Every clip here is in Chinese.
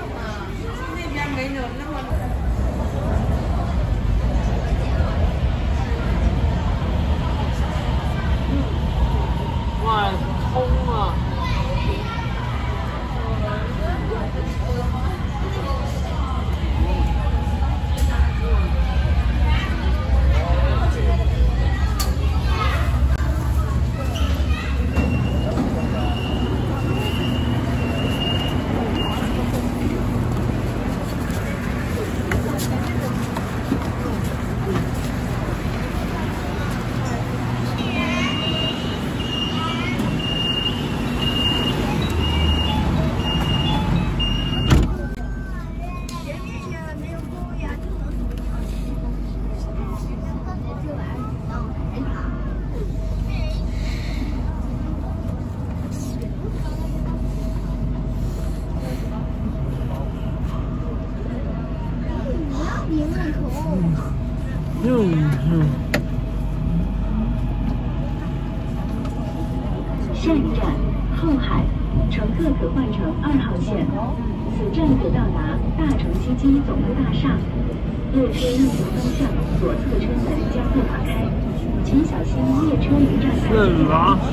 那边没有那么。哇，空啊！下一站后海，乘客可换乘2号线。此站可到达大城西基总部大厦。列车运行方向左侧车门将会打开，请小心列车离站台近的空隙。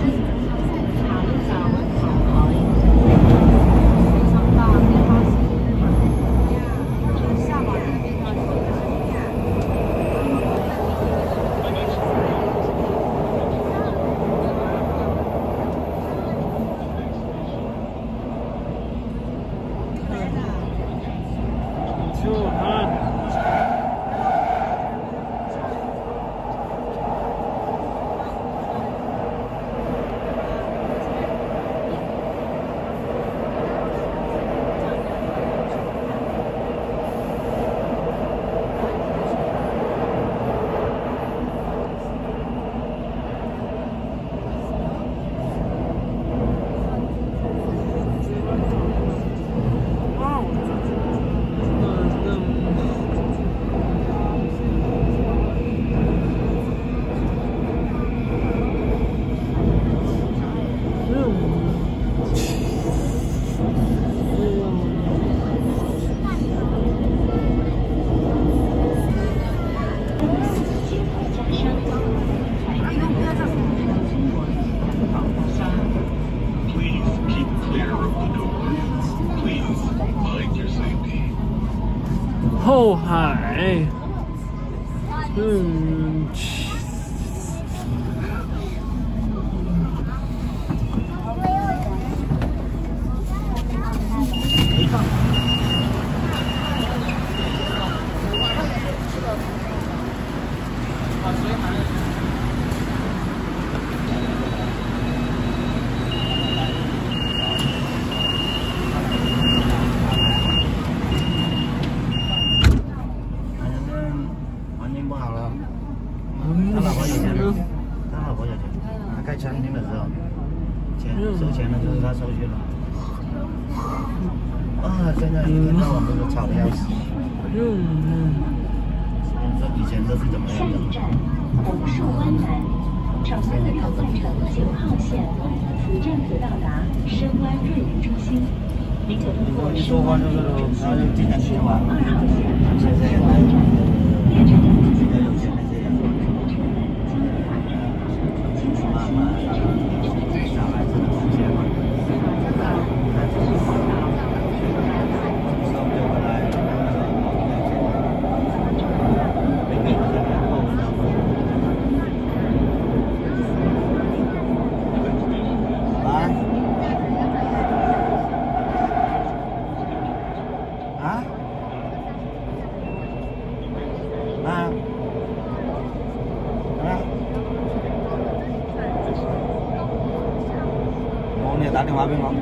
好后海，餐厅的时候，收钱了就是他收去了。啊，现在一天到晚都是吵得要死。这以前都是怎么样的？下一站红树湾南，乘客可换乘9号线，此站可到达深湾瑞园中心。您可通过深湾瑞园中心前往2号线红树湾站，列车站进行的所有车门将会打开，请小心列车离站台近的空隙。打电话给我。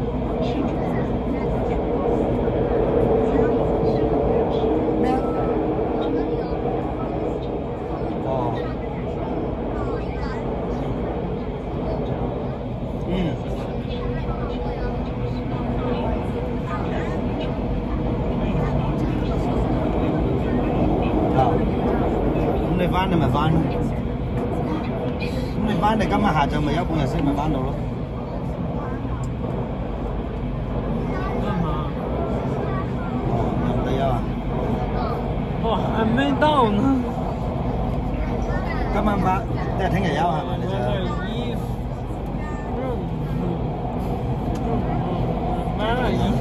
哦。Hôm nay van này mà van. Hôm nay van này cắm mà hạ chờ mà cũng là xin mà van đâu đó. 没到呢。今晚發都係聽日有係咪？你買想？點衣服，買點衣服。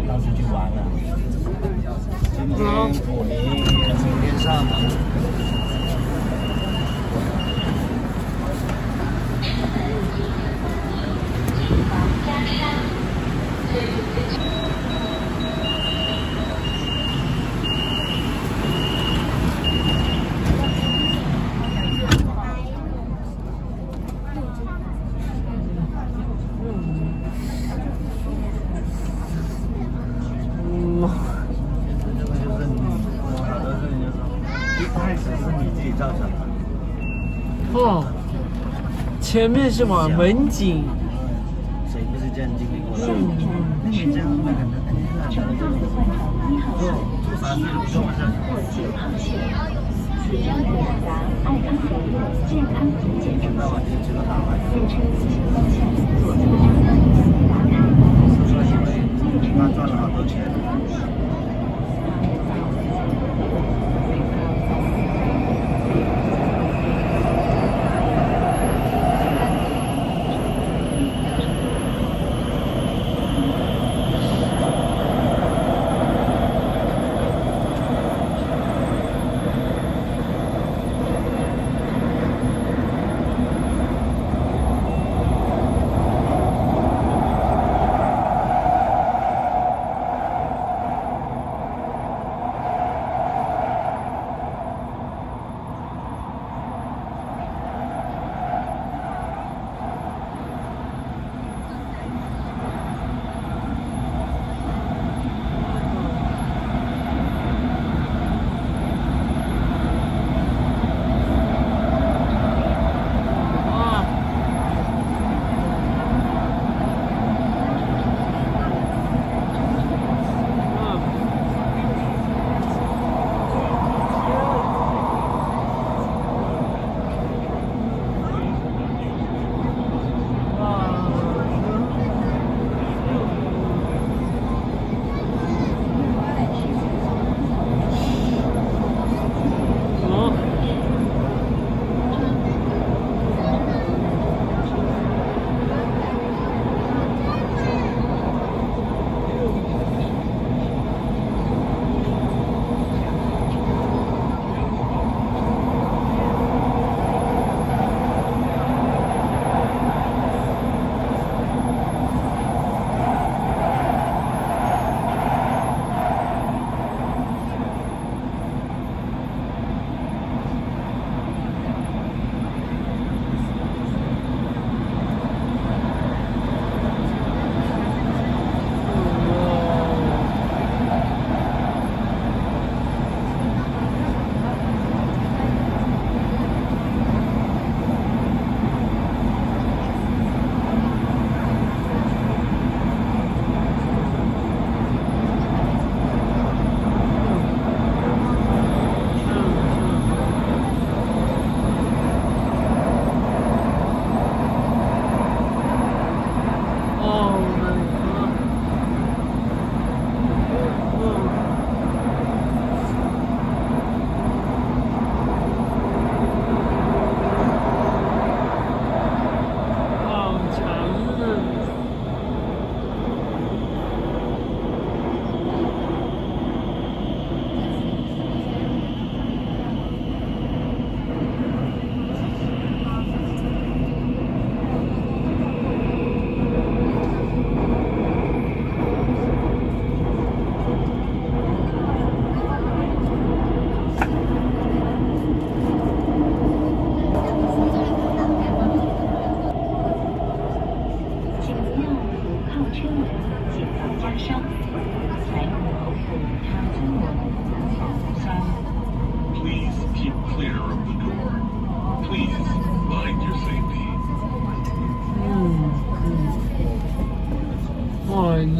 到处去玩了。今天普宁，明天上门。造成的。哦，前面是往文景。谁不是这样经历过的？那你这样那可能做啥事做不是？即将抵达爱康北路健康体检中心，列车进行方向左侧上打开，说因为他赚了好多钱。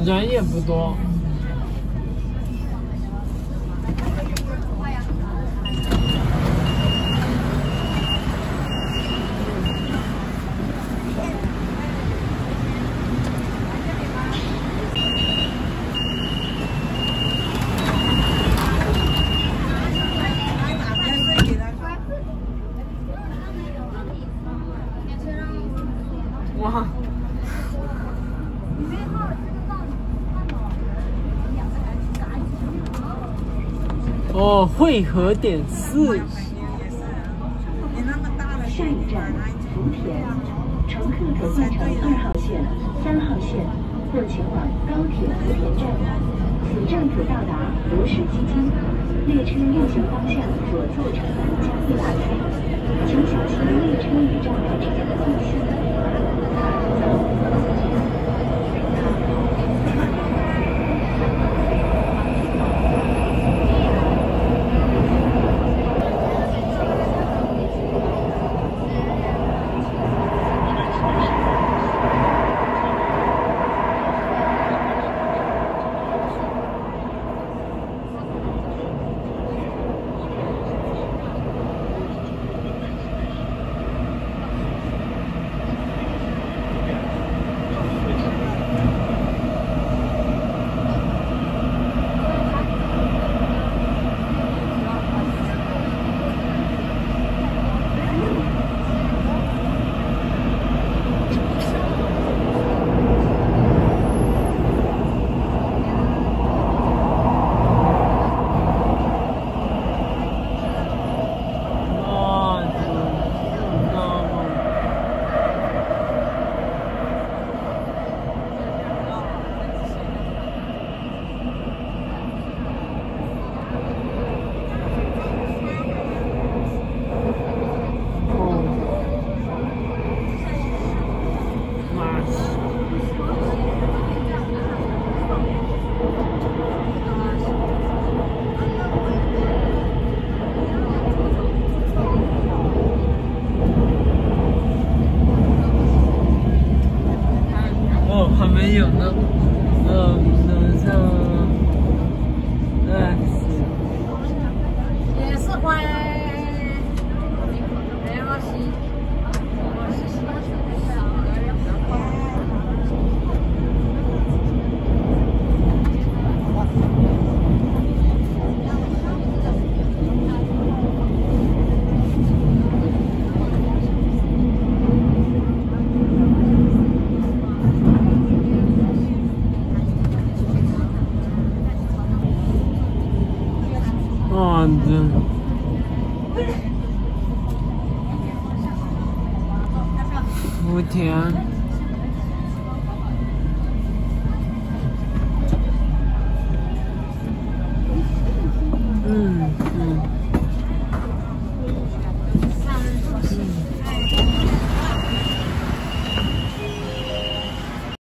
人也不多。哇！哦，汇合点4。下一站福田，乘客可换乘2号线、3号线，或前往高铁福田站。此站可到达罗氏基金。列车运行方向左侧车门将会打开，请小心列车与站台之间的空隙。还没有呢，也是会，没关系。福田。